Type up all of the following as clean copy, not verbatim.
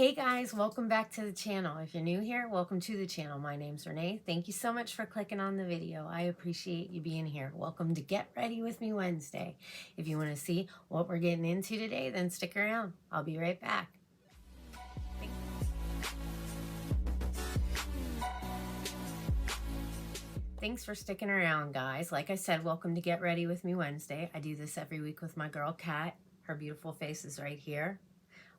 Hey guys, welcome back to the channel. If you're new here, welcome to the channel. My name's Renee. Thank you so much for clicking on the video. I appreciate you being here. Welcome to Get Ready With Me Wednesday. If you want to see what we're getting into today, then stick around. I'll be right back. Thanks for sticking around, guys. Like I said, welcome to Get Ready With Me Wednesday. I do this every week with my girl, Kat. Her beautiful face is right here.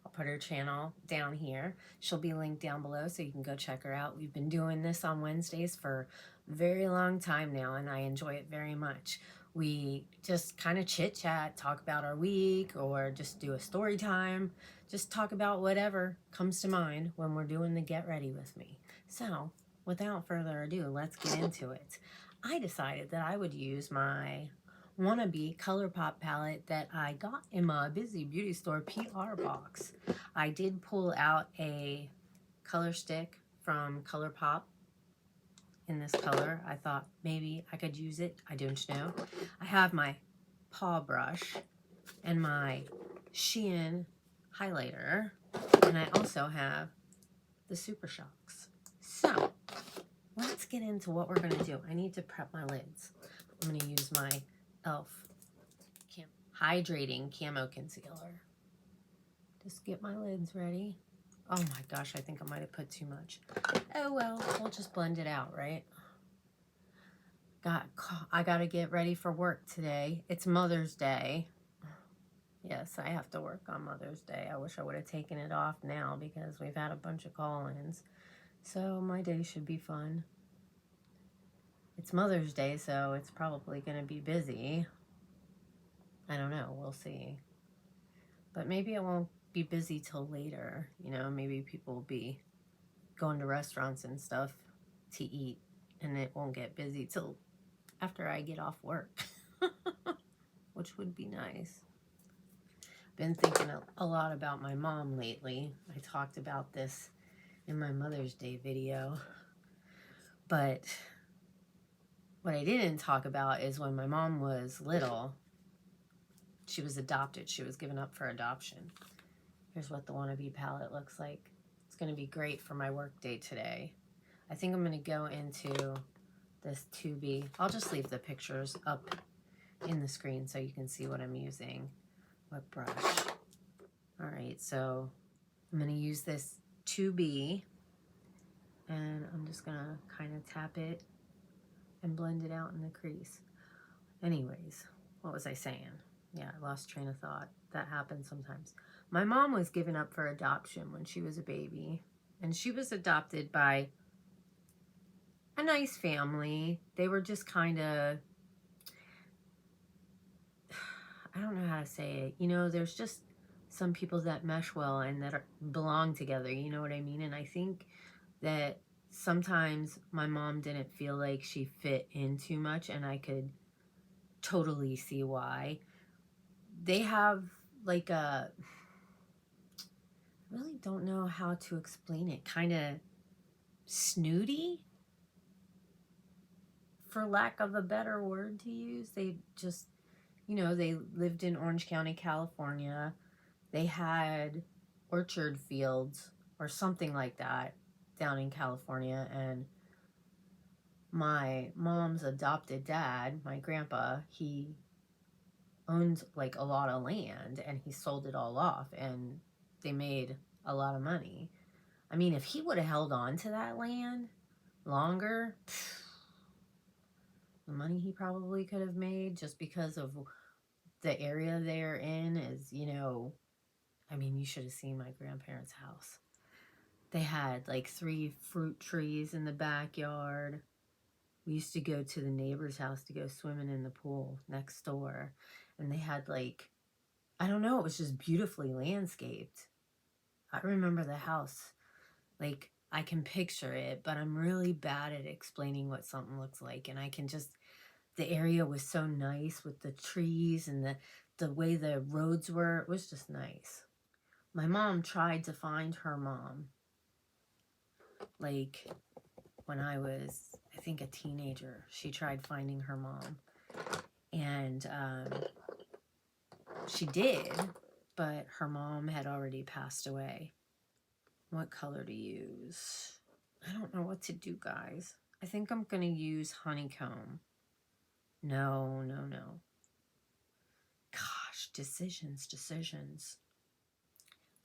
I'll put her channel down here. She'll be linked down below so you can go check her out. We've been doing this on Wednesdays for a very long time now, and I enjoy it very much. We just kind of chit-chat, talk about our week, or just do a story time. Just talk about whatever comes to mind when we're doing the Get Ready With Me. So, without further ado, let's get into it. I decided that I would use my Wannabe Colourpop palette that I got in my BizyBeautyStore PR box. I did pull out a color stick from Colourpop in this color. I thought maybe I could use it. I don't know. I have my paw brush and my Shein highlighter, and I also have the Super Shocks. So let's get into what we're going to do. I need to prep my lids. I'm going to use my e.l.f. Hydrating Camo Concealer. Just get my lids ready. Oh my gosh, I think I might have put too much. Oh well, we'll just blend it out, right? I gotta get ready for work today. It's Mother's Day. Yes, I have to work on Mother's Day. I wish I would have taken it off now because we've had a bunch of call-ins. So my day should be fun. It's Mother's Day, so it's probably going to be busy. I don't know. We'll see. But maybe it won't be busy till later. You know, maybe people will be going to restaurants and stuff to eat, and it won't get busy till after I get off work, which would be nice. Been thinking a lot about my mom lately. I talked about this in my Mother's Day video, but what I didn't talk about is when my mom was little, she was adopted. She was given up for adoption. Here's what the Wannabe palette looks like. It's going to be great for my work day today. I think I'm going to go into this 2B. I'll just leave the pictures up in the screen so you can see what I'm using. What brush. All right, so I'm going to use this 2B, and I'm just going to kind of tap it and blend it out in the crease. Anyways, what was I saying? Yeah, I lost train of thought. That happens sometimes. My mom was given up for adoption when she was a baby, and she was adopted by a nice family. They were just kind of, I don't know how to say it. You know, there's just some people that mesh well and that belong together. You know what I mean? And I think that sometimes my mom didn't feel like she fit in too much, and I could totally see why. They have like a, I really don't know how to explain it, kind of snooty, for lack of a better word to use. They just, you know, they lived in Orange County, California. They had orchard fields or something like that down in California, and my mom's adopted dad, my grandpa, he owned like a lot of land, and he sold it all off, and they made a lot of money. I mean, if he would have held on to that land longer, the money he probably could have made, just because of the area they're in is, you know, I mean, you should have seen my grandparents' house. They had like 3 fruit trees in the backyard. We used to go to the neighbor's house to go swimming in the pool next door. And they had like, I don't know, it was just beautifully landscaped. I remember the house. Like, I can picture it, but I'm really bad at explaining what something looks like. And I can just, the area was so nice with the trees and the way the roads were. It was just nice. My mom tried to find her mom, like, when I was, I think, a teenager. She tried finding her mom, and she did, but her mom had already passed away. what color to use. I don't know what to do, guys. I think I'm going to use honeycomb. No, no, no. Gosh, decisions.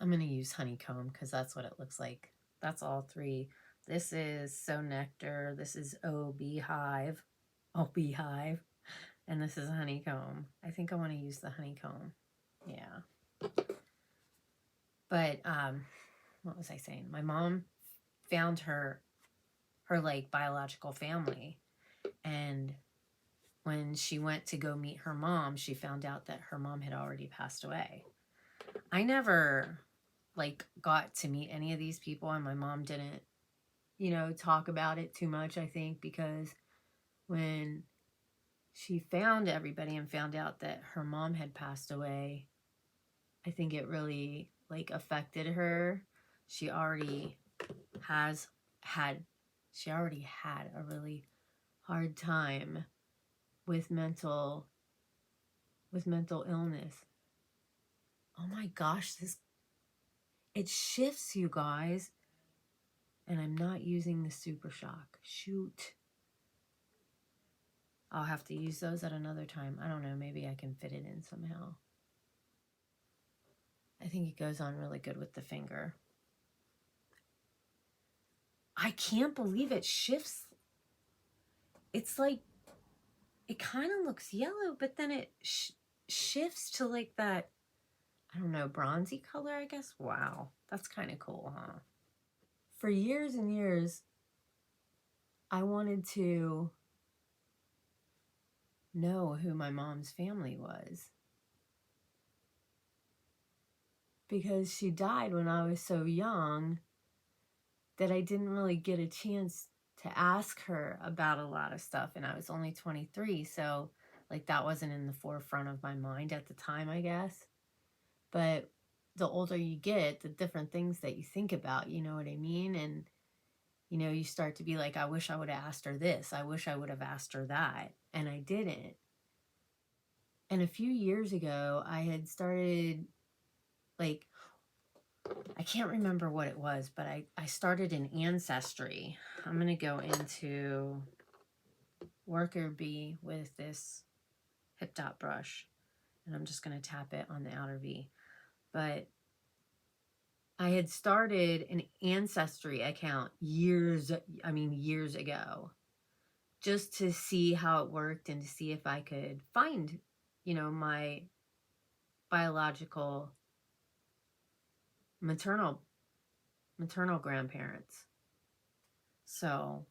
I'm going to use honeycomb because that's what it looks like. That's all three. This is So Nectar. This is Beehive. Beehive. And this is honeycomb. I think I want to use the honeycomb. Yeah. But, what was I saying? My mom found her like biological family. And when she went to go meet her mom, she found out that her mom had already passed away. I never like got to meet any of these people, and my mom didn't, you know, talk about it too much, I think, because when she found everybody and found out that her mom had passed away, I think it really like affected her. She already had a really hard time with mental illness. Oh my gosh, it shifts, you guys. And I'm not using the Super Shock. Shoot. I'll have to use those at another time. I don't know, maybe I can fit it in somehow. I think it goes on really good with the finger. I can't believe it shifts. It's like, it kind of looks yellow, but then it shifts to like that, I don't know, bronzy color, I guess. Wow, that's kind of cool, huh? For years and years, I wanted to know who my mom's family was, because she died when I was so young that I didn't really get a chance to ask her about a lot of stuff, and I was only 23, so like that wasn't in the forefront of my mind at the time, I guess. But the older you get, the different things that you think about, you know what I mean? And you know, you start to be like, I wish I would have asked her this. I wish I would have asked her that. And I didn't. And a few years ago, I had started, like, I can't remember what it was, but I started an Ancestry. I'm going to go into Worker Bee with this Hip Dot brush. And I'm just going to tap it on the outer V. But I had started an Ancestry account years ago, just to see how it worked and to see if I could find, you know, my biological maternal grandparents. So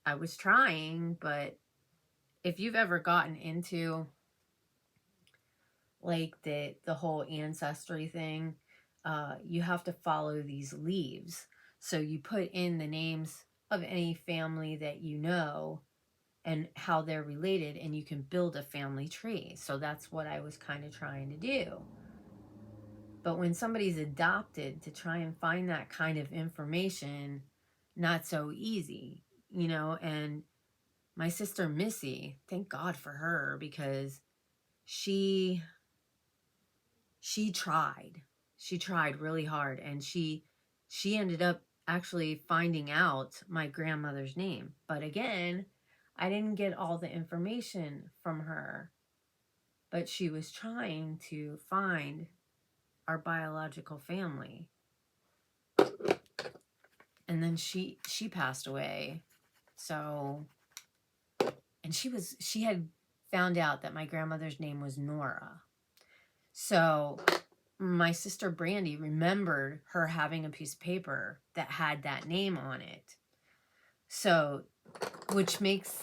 I was trying, but if you've ever gotten into like the whole ancestry thing, you have to follow these leaves. So you put in the names of any family that you know and how they're related, and you can build a family tree. So that's what I was kind of trying to do. But when somebody's adopted, to try and find that kind of information, not so easy, you know. And my sister Missy, thank God for her, because she tried really hard, and she ended up actually finding out my grandmother's name. But again, I didn't get all the information from her, but she was trying to find our biological family. And then she passed away. So, and she had found out that my grandmother's name was Nora. So my sister Brandy remembered her having a piece of paper that had that name on it. So, which makes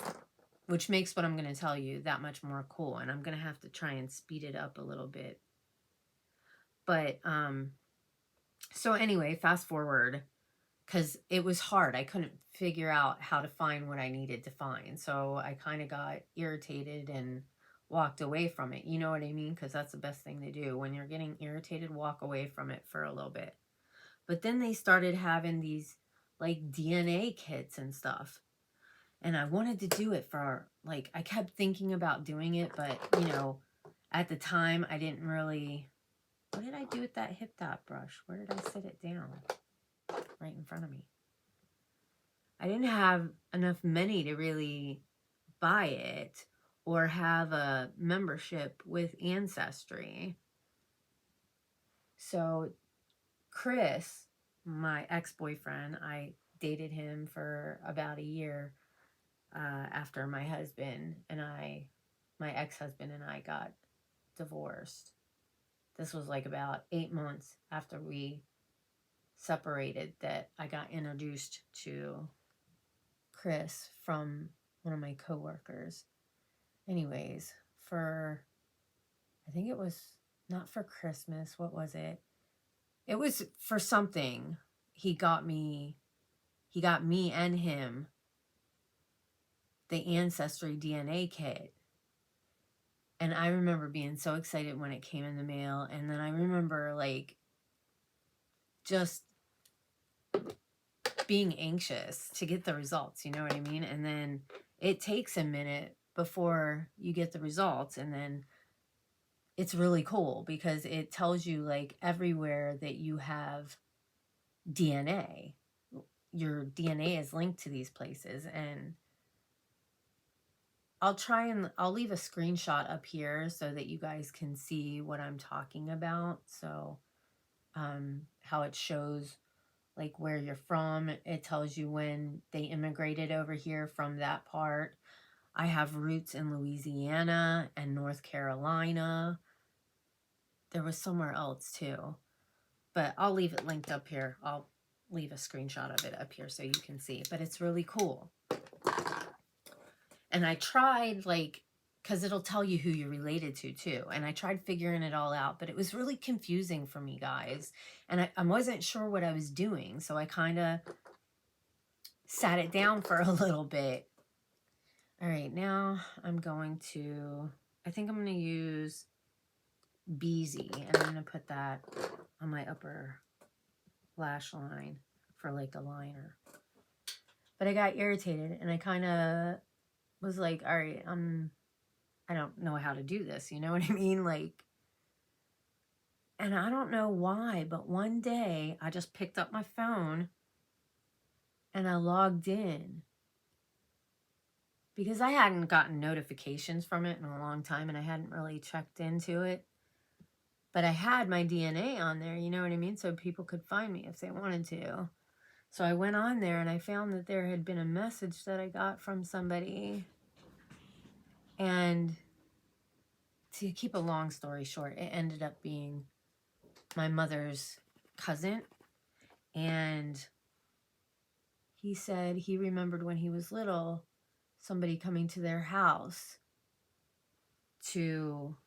what I'm going to tell you that much more cool. And I'm going to have to try and speed it up a little bit. But, so anyway, fast forward, because it was hard. I couldn't figure out how to find what I needed to find. So I kind of got irritated and walked away from it. You know what I mean? Because that's the best thing to do. When you're getting irritated, walk away from it for a little bit. But then they started having these like DNA kits and stuff. And I wanted to do it for, like, I kept thinking about doing it, but, you know, at the time I didn't really What did I do with that hip dot brush? Where did I sit it down? Right in front of me. I didn't have enough money to really buy it or have a membership with Ancestry. So Chris, my ex-boyfriend, I dated him for about a year after my ex-husband and I got divorced. This was like about 8 months after we separated that I got introduced to Chris from one of my coworkers. Anyways, I think it was not for Christmas. What was it? It was for something. He got me and him the Ancestry DNA kit. And I remember being so excited when it came in the mail. And then I remember like just being anxious to get the results, you know what I mean? And then it takes a minute before you get the results. And then it's really cool because it tells you like everywhere that you have DNA. Your DNA is linked to these places. And I'll leave a screenshot up here so that you guys can see what I'm talking about. So how it shows like where you're from. It tells you when they immigrated over here from that part. I have roots in Louisiana and North Carolina. There was somewhere else too, but I'll leave it linked up here. I'll leave a screenshot of it up here so you can see, but it's really cool. And I tried like, because it'll tell you who you're related to too. And I tried figuring it all out, but it was really confusing for me, guys. And I wasn't sure what I was doing. So I kind of sat it down for a little bit. All right, now I'm going to, I think I'm going to use Bizy. And I'm going to put that on my upper lash line for like a liner. But I got irritated and I kind of was like, all right, I don't know how to do this. You know what I mean? Like, and I don't know why, but one day I just picked up my phone and I logged in because I hadn't gotten notifications from it in a long time and I hadn't really checked into it. But I had my DNA on there, you know what I mean? So people could find me if they wanted to. So I went on there and I found that there had been a message that I got from somebody. And to keep a long story short, it ended up being my mother's cousin. And he said he remembered when he was little, somebody coming to their house to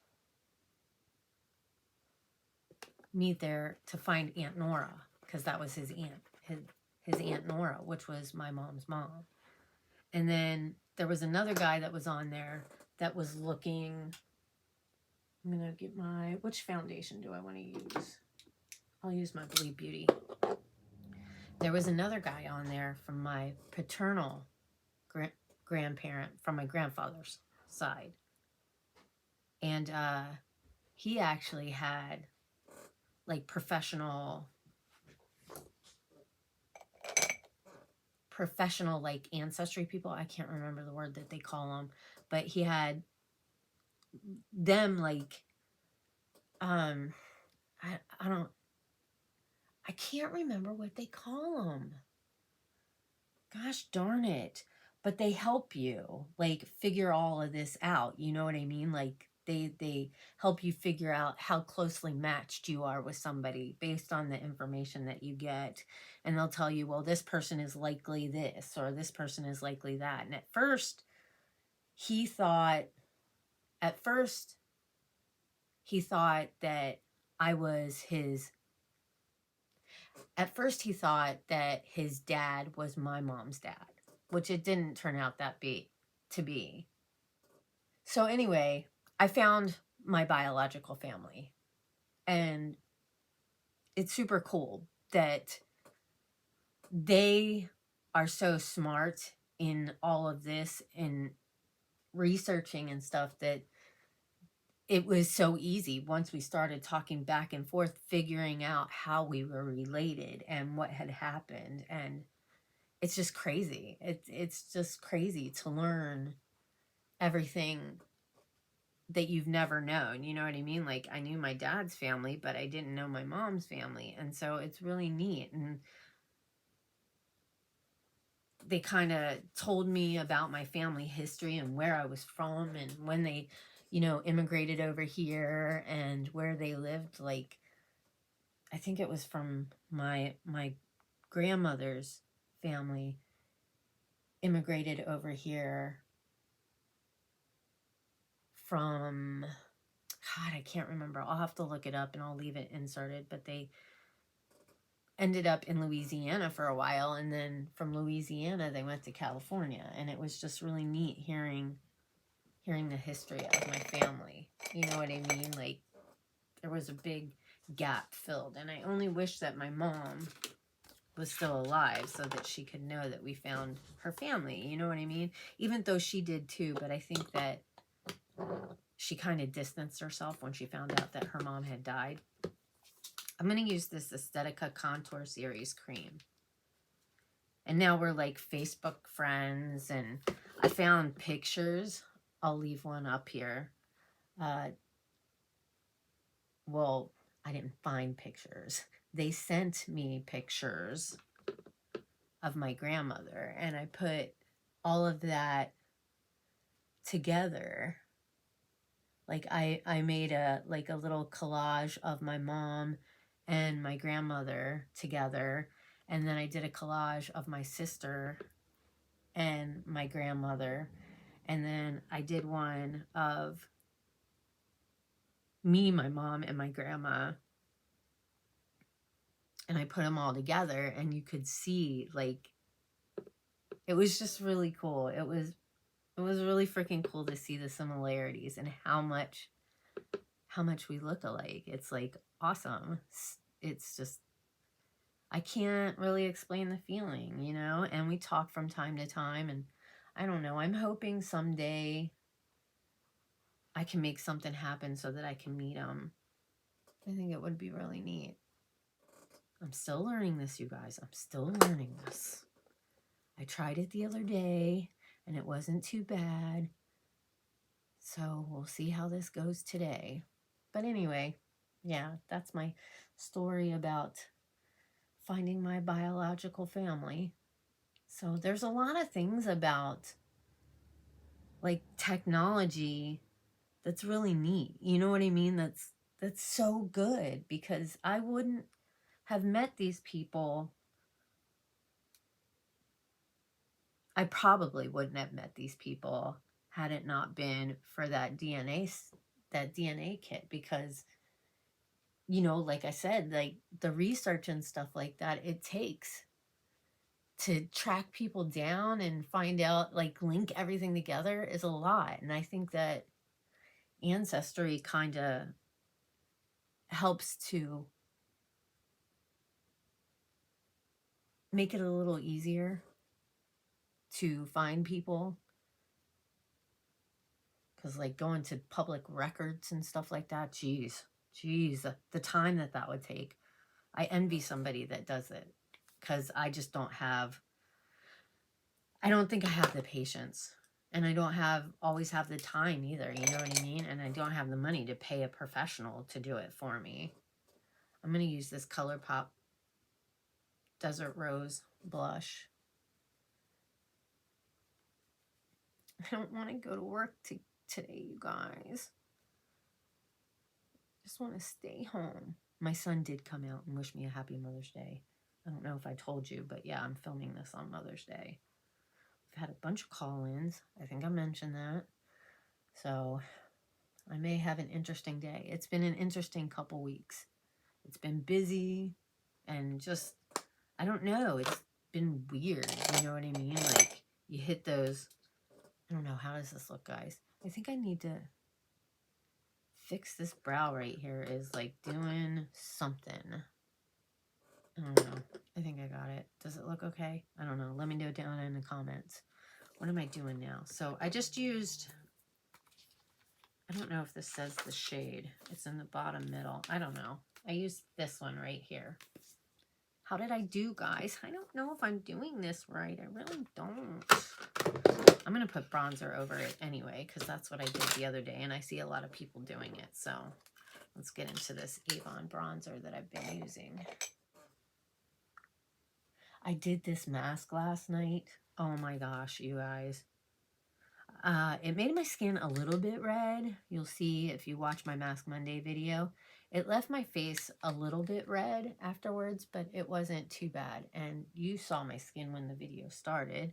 meet there to find Aunt Nora, because that was his aunt, his Aunt Nora, which was my mom's mom. And then there was another guy that was on there that was looking. I'm going to get which foundation do I want to use? I'll use my Believe Beauty. There was another guy on there from my paternal grandparent, from my grandfather's side. And he actually had like professional like ancestry people. I can't remember the word that they call them, but he had them like I can't remember what they call them. Gosh darn it. But they help you like figure all of this out. You know what I mean? Like they help you figure out how closely matched you are with somebody based on the information that you get. And they'll tell you, well, this person is likely this or this person is likely that. And at first he thought that I was his. At first he thought that his dad was my mom's dad, which it didn't turn out to be. So anyway, I found my biological family, and it's super cool that they are so smart in all of this and researching and stuff that it was so easy once we started talking back and forth, figuring out how we were related and what had happened. And it's just crazy. It's just crazy to learn everything that you've never known. You know what I mean? Like, I knew my dad's family, but I didn't know my mom's family. And so it's really neat. And they kind of told me about my family history and where I was from and when they, you know, immigrated over here and where they lived. Like, I think it was from my grandmother's family immigrated over here from, God, I can't remember. I'll have to look it up and I'll leave it inserted, but they ended up in Louisiana for a while, and then from Louisiana they went to California, and it was just really neat hearing the history of my family. You know what I mean? Like, there was a big gap filled, and I only wish that my mom was still alive so that she could know that we found her family. You know what I mean? Even though she did too, but I think that she kind of distanced herself when she found out that her mom had died. I'm going to use this Aesthetica Contour Series cream. And now we're like Facebook friends, and I found pictures. I'll leave one up here. Well, I didn't find pictures. They sent me pictures of my grandmother, and I put all of that together. Like, I made a little collage of my mom and my grandmother together, and then I did a collage of my sister and my grandmother, and then I did one of me, my mom, and my grandma, and I put them all together, and you could see, like, it was just really cool. It was really freaking cool to see the similarities and how much we look alike. It's like awesome. It's just, I can't really explain the feeling, you know? And we talk from time to time, and I don't know, I'm hoping someday I can make something happen so that I can meet them. I think it would be really neat. I'm still learning this, you guys. I'm still learning this. I tried it the other day, and it wasn't too bad. So we'll see how this goes today. But anyway, yeah, that's my story about finding my biological family. So there's a lot of things about, like, technology that's really neat. You know what I mean? That's so good, because I wouldn't have met these people. I probably wouldn't have met these people had it not been for that DNA kit, because, you know, like I said, like, the research and stuff like that it takes to track people down and find out, like, link everything together is a lot. And I think that Ancestry kind of helps to make it a little easier to find people, because, like, going to public records and stuff like that, geez, the time that would take. I envy somebody that does it, because I just don't think I have the patience, and I don't always have the time either, you know what I mean? And I don't have the money to pay a professional to do it for me. I'm going to use this Colourpop Desert Rose blush. I don't want to go to work today, you guys. I just want to stay home. My son did come out and wish me a happy Mother's Day. I don't know if I told you, but yeah, I'm filming this on Mother's Day. I've had a bunch of call-ins. I think I mentioned that. So I may have an interesting day. It's been an interesting couple weeks. It's been busy and just, I don't know, it's been weird. You know what I mean? Like, you hit those, I don't know, how does this look, guys? I think I need to fix this brow right here. Is like doing something. I don't know. I think I got it. Does it look okay? I don't know. Let me know down in the comments. What am I doing now? So I just used I don't know if this says the shade. It's in the bottom middle. I don't know. I used this one right here. How did I do, guys? I don't know if I'm doing this right. I really don't. I'm going to put bronzer over it anyway, because that's what I did the other day, and I see a lot of people doing it. So let's get into this Avon bronzer that I've been using. I did this mask last night. Oh my gosh, you guys. It made my skin a little bit red. You'll see if you watch my Mask Monday video. It left my face a little bit red afterwards, but it wasn't too bad. And you saw my skin when the video started.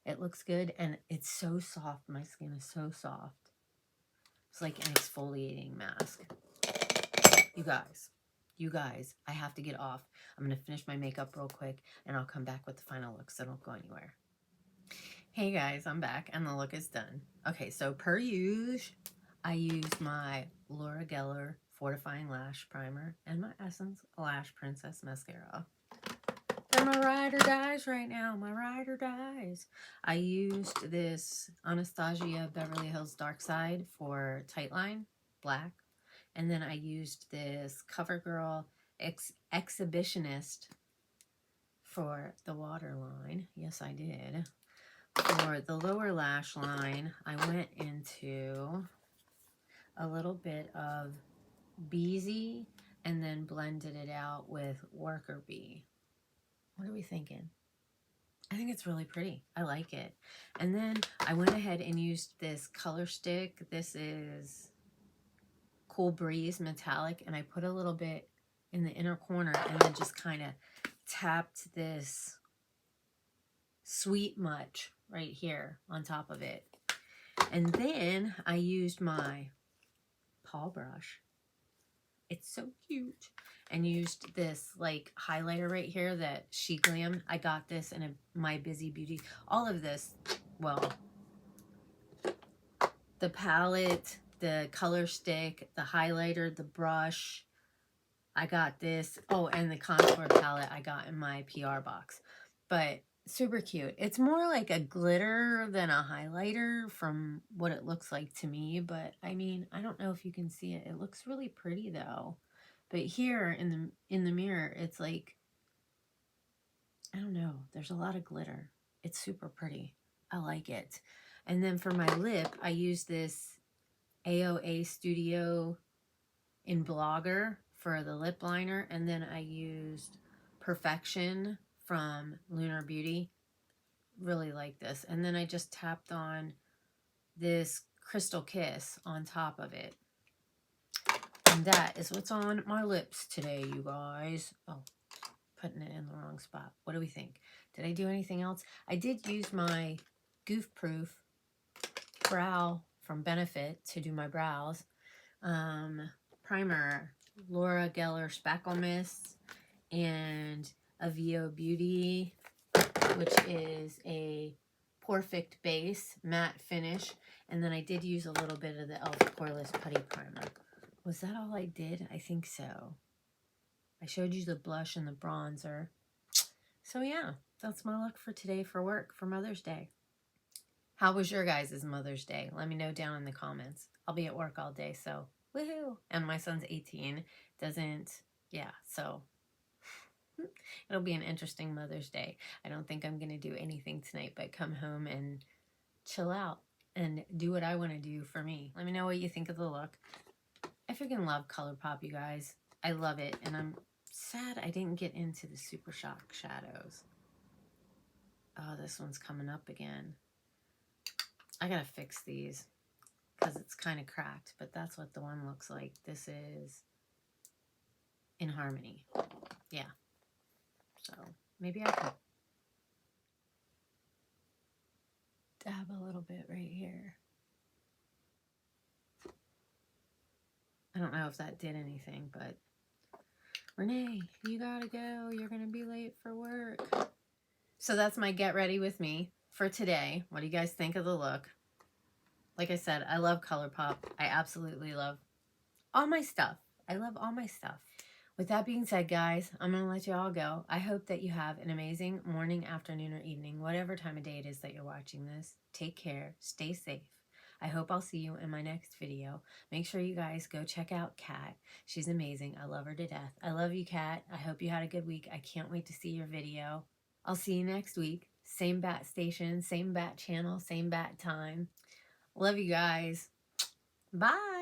It looks good, and it's so soft. My skin is so soft. It's like an exfoliating mask. You guys, I have to get off. I'm going to finish my makeup real quick, and I'll come back with the final look, so don't go anywhere. Hey guys, I'm back, and the look is done. Okay, so per usual, I used my Laura Geller Fortifying Lash Primer and my Essence Lash Princess Mascara. They're my ride or dies right now, my ride or dies. I used this Anastasia Beverly Hills Dark Side for Tightline, black. And then I used this CoverGirl Exhibitionist for the waterline. Yes, I did. For the lower lash line, I went into a little bit of Bizy and then blended it out with Worker Bee. What are we thinking? I think it's really pretty. I like it. And then I went ahead and used this color stick. This is Cool Breeze Metallic, and I put a little bit in the inner corner and then just kind of tapped this Sweet Much right here on top of it. And then I used my paw brush. It's so cute. And used this like highlighter right here that She Glam. I got this in my Bizy Beauty. All of this, well, the palette, the color stick, the highlighter, the brush. I got this. Oh, and the contour palette I got in my PR box. But super cute. It's more like a glitter than a highlighter from what it looks like to me. But I mean, I don't know if you can see it. It looks really pretty though. But here in the mirror, it's like, I don't know. There's a lot of glitter. It's super pretty. I like it. And then for my lip, I use this AOA Studio in Blogger for the lip liner. And then I used Perfection from Lunar Beauty. Really like this. And then I just tapped on this Crystal Kiss on top of it. And that is what's on my lips today, you guys. Oh, putting it in the wrong spot. What do we think? Did I do anything else? I did use my Goof Proof brow from Benefit to do my brows. Primer, Laura Geller Spackle Mist, and Avon Beauty, which is a Perfect Base matte finish. And then I did use a little bit of the e.l.f. Poreless Putty Primer. Was that all I did? I think so. I showed you the blush and the bronzer. So yeah, that's my look for today for work for Mother's Day. How was your guys' Mother's Day? Let me know down in the comments. I'll be at work all day, so woohoo. And my son's 18. So it'll be an interesting Mother's Day. I don't think I'm going to do anything tonight but come home and chill out and do what I want to do for me. Let me know what you think of the look. I freaking love Colourpop, you guys. I love it, and I'm sad I didn't get into the Super Shock shadows. Oh, this one's coming up again. I gotta fix these because it's kind of cracked, but that's what the one looks like. This is in Harmony. Yeah. So maybe I could dab a little bit right here. I don't know if that did anything, but Renee, you gotta go. You're gonna be late for work. So that's my get ready with me for today. What do you guys think of the look? Like I said, I love Colourpop. I absolutely love all my stuff. I love all my stuff. With that being said, guys, I'm gonna let you all go. I hope that you have an amazing morning, afternoon, or evening, whatever time of day it is that you're watching this. Take care. Stay safe. I hope I'll see you in my next video. Make sure you guys go check out Kat. She's amazing. I love her to death. I love you, Kat. I hope you had a good week. I can't wait to see your video. I'll see you next week. Same bat station, same bat channel, same bat time. Love you guys. Bye.